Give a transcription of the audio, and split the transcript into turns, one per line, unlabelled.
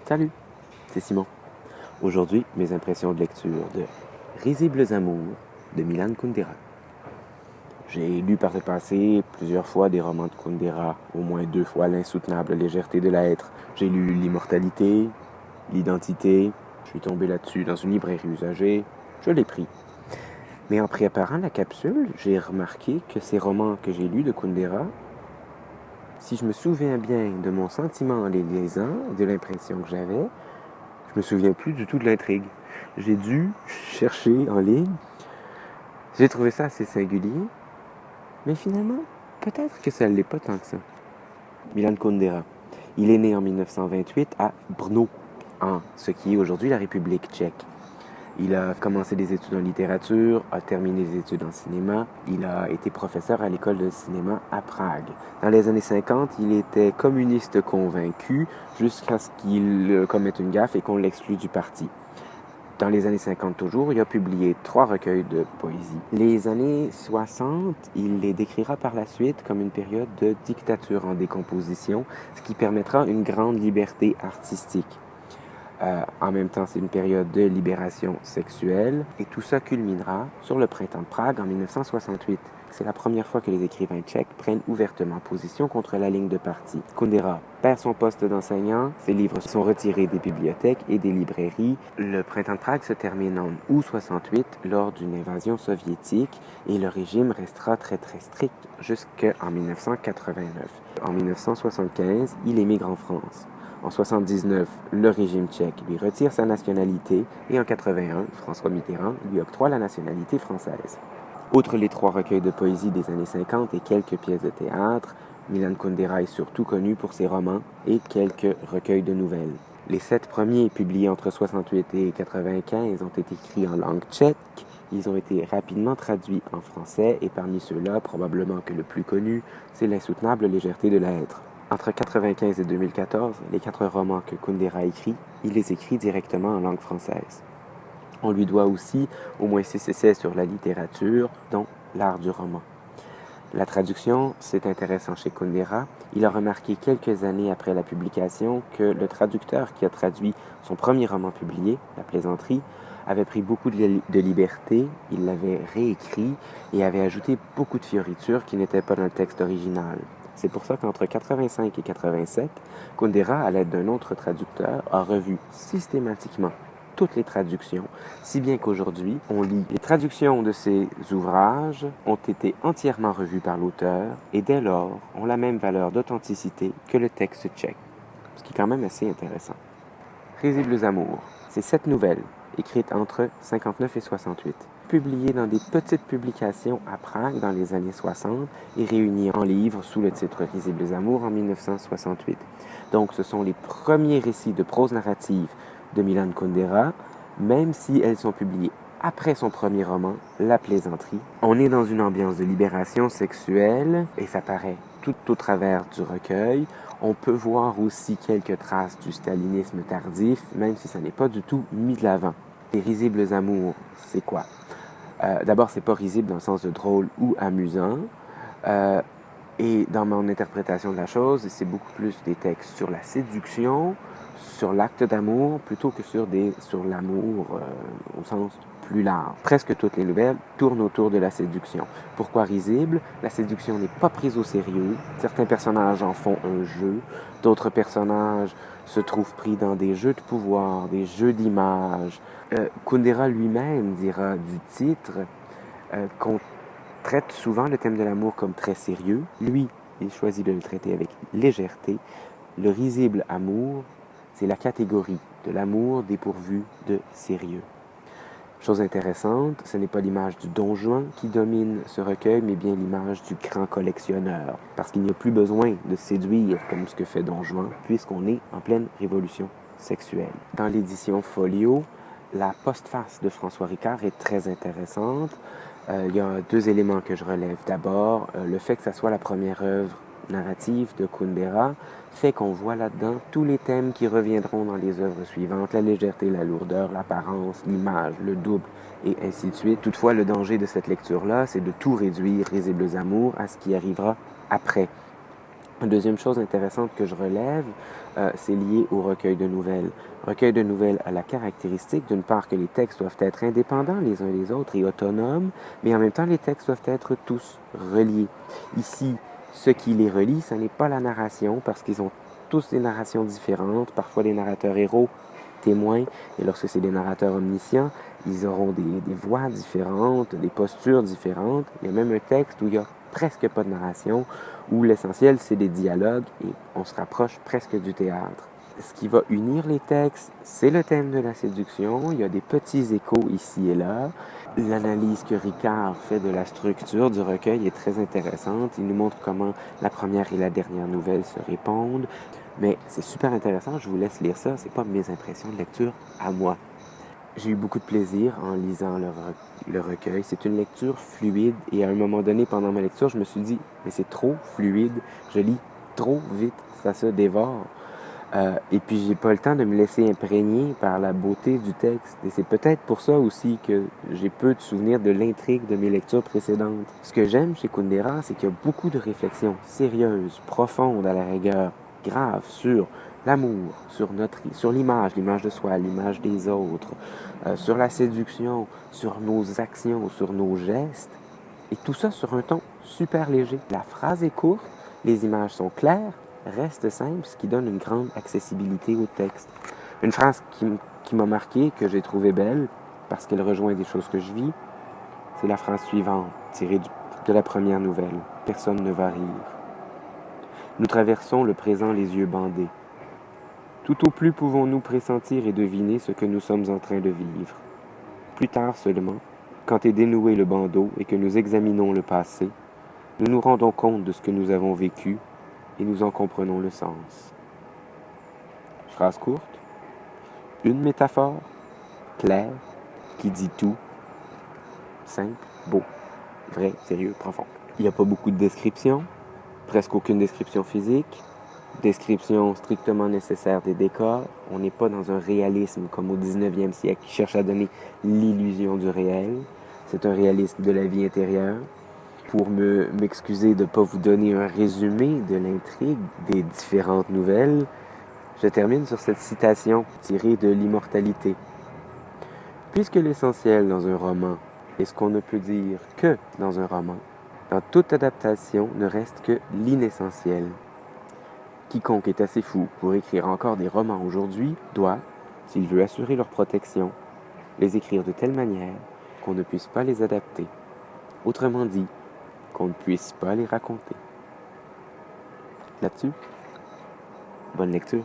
Salut, c'est Simon. Aujourd'hui, mes impressions de lecture de Risibles amours de Milan Kundera. J'ai lu par le passé plusieurs fois des romans de Kundera, au moins 2 fois L'insoutenable légèreté de l'être. J'ai lu L'immortalité, L'identité. Je suis tombé là-dessus dans une librairie usagée. Je l'ai pris. Mais en préparant la capsule, j'ai remarqué que ces romans que j'ai lus de Kundera, si je me souviens bien de mon sentiment en les lisant, de l'impression que j'avais, je me souviens plus du tout de l'intrigue. J'ai dû chercher en ligne. J'ai trouvé ça assez singulier. Mais finalement, peut-être que ça ne l'est pas tant que ça. Milan Kundera. Il est né en 1928 à Brno, en ce qui est aujourd'hui la République tchèque. Il a commencé des études en littérature, a terminé des études en cinéma. Il a été professeur à l'école de cinéma à Prague. Dans les années 50, il était communiste convaincu jusqu'à ce qu'il commette une gaffe et qu'on l'exclue du parti. Dans les années 50 toujours, il a publié 3 recueils de poésie. Les années 60, il les décrira par la suite comme une période de dictature en décomposition, ce qui permettra une grande liberté artistique. En même temps, c'est une période de libération sexuelle et tout ça culminera sur le printemps de Prague en 1968. C'est la première fois que les écrivains tchèques prennent ouvertement position contre la ligne de parti. Kundera perd son poste d'enseignant, ses livres sont retirés des bibliothèques et des librairies. Le printemps de Prague se termine en août 68 lors d'une invasion soviétique et le régime restera très strict jusqu'en 1989. En 1975, il émigre en France. En 1979, le régime tchèque lui retire sa nationalité et en 1981, François Mitterrand lui octroie la nationalité française. Outre les 3 recueils de poésie des années 50 et quelques pièces de théâtre, Milan Kundera est surtout connu pour ses romans et quelques recueils de nouvelles. Les 7 premiers, publiés entre 1968 et 1995, ont été écrits en langue tchèque. Ils ont été rapidement traduits en français et parmi ceux-là, probablement que le plus connu, c'est L'insoutenable légèreté de l'être. Entre 1995 et 2014, les 4 romans que Kundera écrit, il les écrit directement en langue française. On lui doit aussi au moins 6 essais sur la littérature, dont l'art du roman. La traduction, c'est intéressant chez Kundera. Il a remarqué quelques années après la publication que le traducteur qui a traduit son premier roman publié, La plaisanterie, avait pris beaucoup de liberté, il l'avait réécrit et avait ajouté beaucoup de fioritures qui n'étaient pas dans le texte original. C'est pour ça qu'entre 1985 et 1987, Kundera, à l'aide d'un autre traducteur, a revu systématiquement toutes les traductions, si bien qu'aujourd'hui, on lit les traductions de ces ouvrages ont été entièrement revues par l'auteur et dès lors ont la même valeur d'authenticité que le texte tchèque, ce qui est quand même assez intéressant. Risibles amours, c'est 7 nouvelles écrites entre 59 et 68, publiées dans des petites publications à Prague dans les années 60 et réunies en livre sous le titre Risibles amours en 1968. Donc ce sont les premiers récits de prose narrative de Milan Kundera, même si elles sont publiées après son premier roman, La plaisanterie. On est dans une ambiance de libération sexuelle et ça paraît tout au travers du recueil. On peut voir aussi quelques traces du stalinisme tardif, même si ça n'est pas du tout mis de l'avant. Les risibles amours, c'est quoi? D'abord, c'est pas risible dans le sens de drôle ou amusant. Et dans mon interprétation de la chose, c'est beaucoup plus des textes sur la séduction, sur l'acte d'amour, plutôt que sur l'amour au sens plus large. Presque toutes les nouvelles tournent autour de la séduction. Pourquoi risible? La séduction n'est pas prise au sérieux. Certains personnages en font un jeu. D'autres personnages se trouvent pris dans des jeux de pouvoir, des jeux d'images. Kundera lui-même dira du titre qu'on traite souvent le thème de l'amour comme très sérieux. Lui, il choisit de le traiter avec légèreté. Le risible amour, c'est la catégorie de l'amour dépourvu de sérieux. Chose intéressante, ce n'est pas l'image du Don Juan qui domine ce recueil, mais bien l'image du grand collectionneur. Parce qu'il n'y a plus besoin de séduire comme ce que fait Don Juan, puisqu'on est en pleine révolution sexuelle. Dans l'édition Folio, la postface de François Ricard est très intéressante. Il y a 2 éléments que je relève. D'abord, le fait que ça soit la première œuvre narrative de Kundera fait qu'on voit là-dedans tous les thèmes qui reviendront dans les œuvres suivantes, la légèreté, la lourdeur, l'apparence, l'image, le double, et ainsi de suite. Toutefois, le danger de cette lecture-là, c'est de tout réduire, Risibles amours, à ce qui arrivera après. Une deuxième chose intéressante que je relève, c'est lié au recueil de nouvelles. Recueil de nouvelles a la caractéristique, d'une part, que les textes doivent être indépendants les uns des autres et autonomes, mais en même temps, les textes doivent être tous reliés. Ici, ce qui les relie, ce n'est pas la narration, parce qu'ils ont tous des narrations différentes, parfois des narrateurs héros, témoins, et lorsque c'est des narrateurs omniscients, ils auront des voix différentes, des postures différentes. Il y a même un texte où il y a presque pas de narration, où l'essentiel, c'est des dialogues et on se rapproche presque du théâtre. Ce qui va unir les textes, c'est le thème de la séduction. Il y a des petits échos ici et là. L'analyse que Ricard fait de la structure du recueil est très intéressante. Il nous montre comment la première et la dernière nouvelle se répondent. Mais c'est super intéressant, je vous laisse lire ça. C'est pas mes impressions de lecture à moi. J'ai eu beaucoup de plaisir en lisant le recueil. C'est une lecture fluide et à un moment donné, pendant ma lecture, je me suis dit, mais c'est trop fluide, je lis trop vite, ça se dévore. Et puis, j'ai pas le temps de me laisser imprégner par la beauté du texte. Et c'est peut-être pour ça aussi que j'ai peu de souvenirs de l'intrigue de mes lectures précédentes. Ce que j'aime chez Kundera, c'est qu'il y a beaucoup de réflexions sérieuses, profondes à la rigueur, graves sur l'amour, sur l'image de soi, l'image des autres, sur la séduction, sur nos actions, sur nos gestes. Et tout ça sur un ton super léger. La phrase est courte, les images sont claires, reste simple, ce qui donne une grande accessibilité au texte. Une phrase qui m'a marqué, que j'ai trouvée belle, parce qu'elle rejoint des choses que je vis, c'est la phrase suivante, tirée de la première nouvelle. Personne ne va rire. Nous traversons le présent les yeux bandés. Tout au plus pouvons-nous pressentir et deviner ce que nous sommes en train de vivre. Plus tard seulement, quand est dénoué le bandeau et que nous examinons le passé, nous nous rendons compte de ce que nous avons vécu et nous en comprenons le sens. Phrase courte, une métaphore, claire, qui dit tout, simple, beau, vrai, sérieux, profond. Il n'y a pas beaucoup de descriptions, presque aucune description physique, description strictement nécessaire des décors. On n'est pas dans un réalisme comme au 19e siècle qui cherche à donner l'illusion du réel. C'est un réalisme de la vie intérieure. Pour m'excuser de ne pas vous donner un résumé de l'intrigue des différentes nouvelles, je termine sur cette citation tirée de l'Immortalité. Puisque l'essentiel dans un roman est ce qu'on ne peut dire que dans un roman, dans toute adaptation ne reste que l'inessentiel. Quiconque est assez fou pour écrire encore des romans aujourd'hui doit, s'il veut assurer leur protection, les écrire de telle manière qu'on ne puisse pas les adapter. Autrement dit, qu'on ne puisse pas les raconter. Là-dessus, bonne lecture.